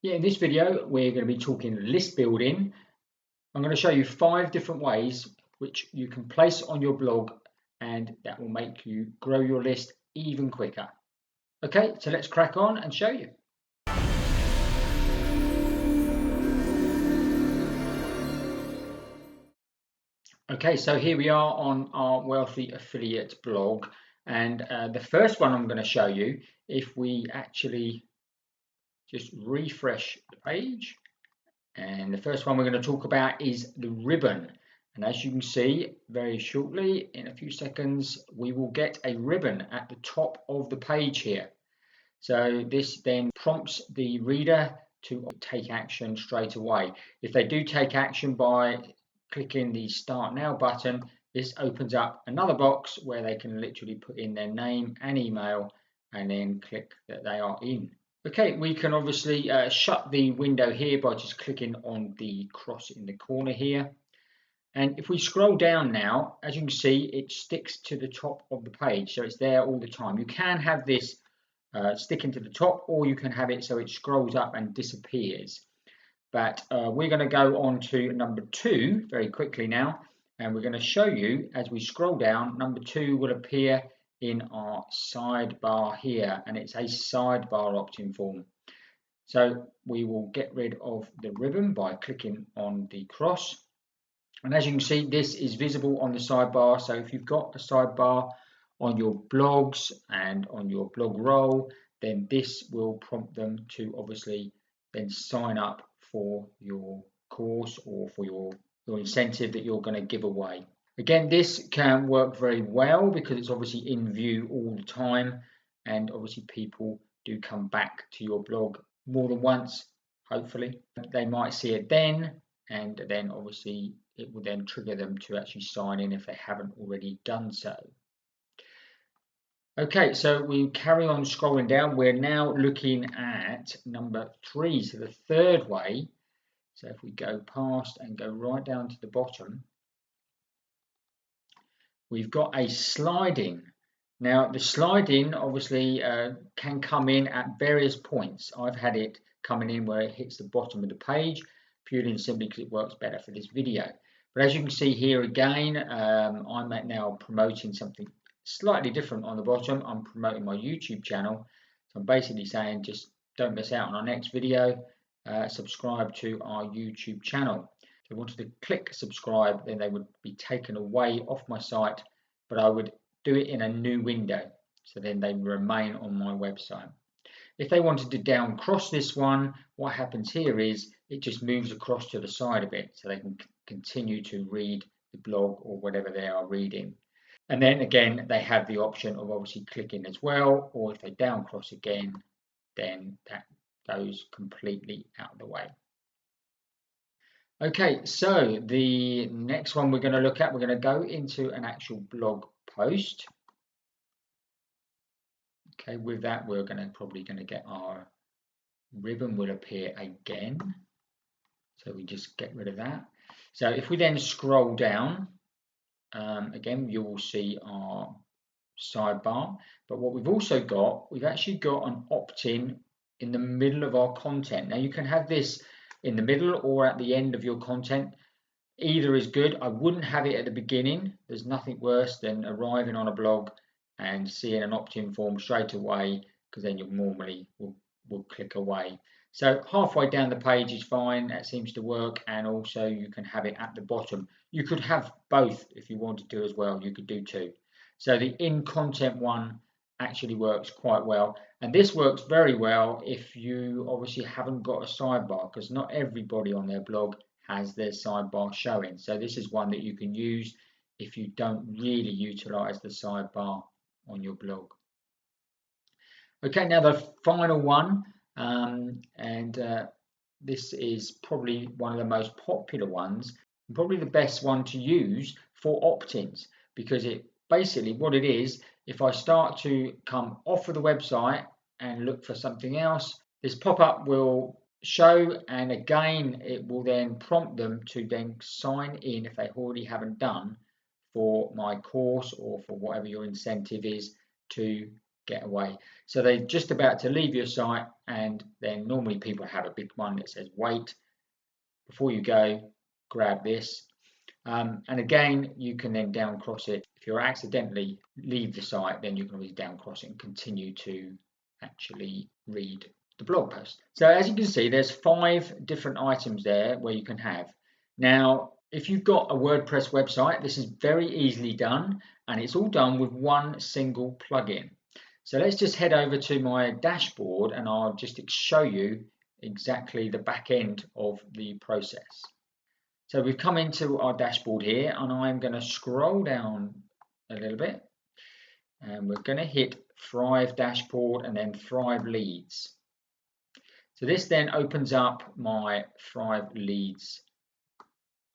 Yeah, in this video, we're going to be talking list building. I'm going to show you 5 different ways which you can place on your blog, and that will make you grow your list even quicker. Okay, so let's crack on and show you. Okay, so here we are on our Wealthy Affiliate blog, and the first one I'm going to show you, if we actually just refresh the page, and the first one we're going to talk about is the ribbon. And as you can see, very shortly, in a few seconds, we will get a ribbon at the top of the page here. So this then prompts the reader to take action straight away. If they do take action by clicking the Start Now button, this opens up another box where they can literally put in their name and email and then click that they are in. Okay, we can obviously shut the window here by just clicking on the cross in the corner here. And if we scroll down now, as you can see, it sticks to the top of the page, so it's there all the time. You can have this sticking to the top, or you can have it so it scrolls up and disappears. But we're going to go on to number 2 very quickly now, and we're going to show you as we scroll down, number 2 will appear in our sidebar here, and it's a sidebar opt-in form. So we will get rid of the ribbon by clicking on the cross. And as you can see, this is visible on the sidebar. So if you've got a sidebar on your blogs and on your blog roll, then this will prompt them to obviously then sign up for your course or for your incentive that you're going to give away. Again, this can work very well because it's obviously in view all the time, and obviously people do come back to your blog more than once, hopefully. They might see it then, and then obviously it will then trigger them to actually sign in if they haven't already done so. Okay, so we carry on scrolling down. We're now looking at number 3, so the third way. So if we go past and go right down to the bottom, we've got a sliding. Now the sliding obviously can come in at various points. I've had it coming in where it hits the bottom of the page, purely and simply because it works better for this video. But as you can see here again, I'm now promoting something slightly different on the bottom. I'm promoting my YouTube channel. So I'm basically saying just don't miss out on our next video. Subscribe to our YouTube channel. If they wanted to click subscribe, then they would be taken away off my site, but I would do it in a new window, so then they remain on my website. If they wanted to down cross this one, what happens here is it just moves across to the side of it, so they can continue to read the blog or whatever they are reading. And then again, they have the option of obviously clicking as well, or if they down cross again, then that goes completely out of the way. Okay, so the next one we're going to look at, we're going to go into an actual blog post. Okay, with that, we're probably going to get our ribbon will appear again. So we just get rid of that. So if we then scroll down, again, you will see our sidebar. But what we've also got, we've actually got an opt-in in the middle of our content. Now you can have this in the middle or at the end of your content. Either is good. I wouldn't have it at the beginning. There's nothing worse than arriving on a blog and seeing an opt-in form straight away, because then you normally will click away. So halfway down the page is fine. That seems to work. And also you can have it at the bottom. You could have both if you wanted to as well. You could do 2. So the in content one actually works quite well. And this works very well if you obviously haven't got a sidebar, because not everybody on their blog has their sidebar showing. So this is one that you can use if you don't really utilize the sidebar on your blog. Okay, now the final one, this is probably one of the most popular ones, and probably the best one to use for opt-ins, because it basically what it is, if I start to come off of the website and look for something else, this pop-up will show, and again it will then prompt them to then sign in if they already haven't done for my course or for whatever your incentive is to get away. So they're just about to leave your site, and then normally people have a big one that says wait. Before you go, grab this. And again, you can then down cross it. If you accidentally leave the site, then you can always down cross it and continue to actually read the blog post. So as you can see, there's 5 different items there where you can have. Now, if you've got a WordPress website, this is very easily done, and it's all done with one single plugin. So let's just head over to my dashboard and I'll just show you exactly the back end of the process. So we've come into our dashboard here, and I'm going to scroll down a little bit, and we're going to hit Thrive dashboard and then Thrive leads. So this then opens up my Thrive leads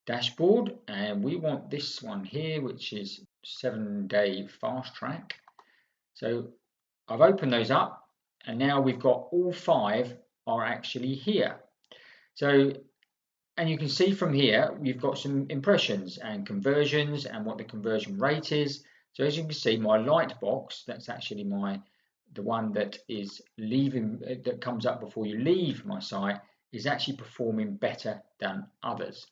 dashboard, and we want this one here, which is 7-day fast track. So I've opened those up, and now we've got all 5 are actually here. So, and you can see from here we've got some impressions and conversions and what the conversion rate is. So as you can see, my light box, that's actually the one that is leaving, that comes up before you leave my site, is actually performing better than others.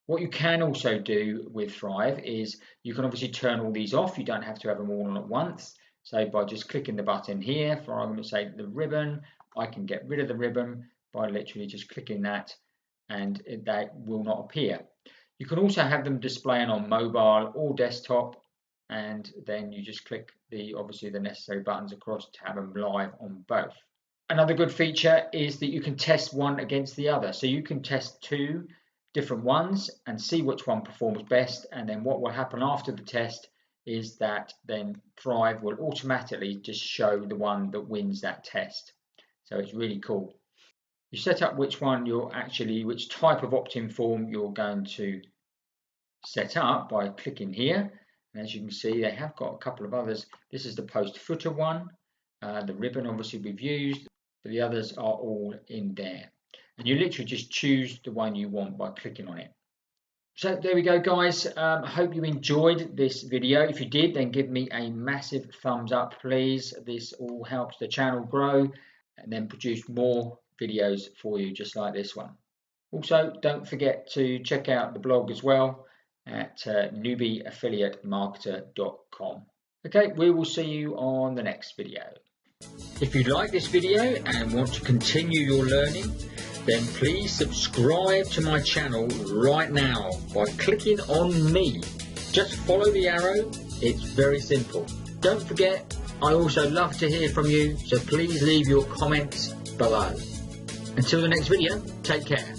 What you can also do with Thrive is you can obviously turn all these off. You don't have to have them all on at once. So by just clicking the button here, for argument's sake, the ribbon, I can get rid of the ribbon by literally just clicking that, and that will not appear. You can also have them displaying on mobile or desktop, and then you just click obviously the necessary buttons across to have them live on both. Another good feature is that you can test one against the other. So you can test 2 different ones and see which one performs best, and then what will happen after the test is that then Thrive will automatically just show the one that wins that test. So it's really cool. You set up which type of opt-in form you're going to set up by clicking here, and as you can see, they have got a couple of others. This is the post footer one. The ribbon obviously we've used, but the others are all in there. And you literally just choose the one you want by clicking on it. So there we go, guys. I hope you enjoyed this video. If you did, then give me a massive thumbs up, please. This all helps the channel grow and then produce more videos for you just like this one. Also, don't forget to check out the blog as well at newbieaffiliatemarketer.com. Okay, we will see you on the next video. If you like this video and want to continue your learning, then please subscribe to my channel right now by clicking on me. Just follow the arrow, it's very simple. Don't forget, I also love to hear from you, so please leave your comments below. Until the next video, take care.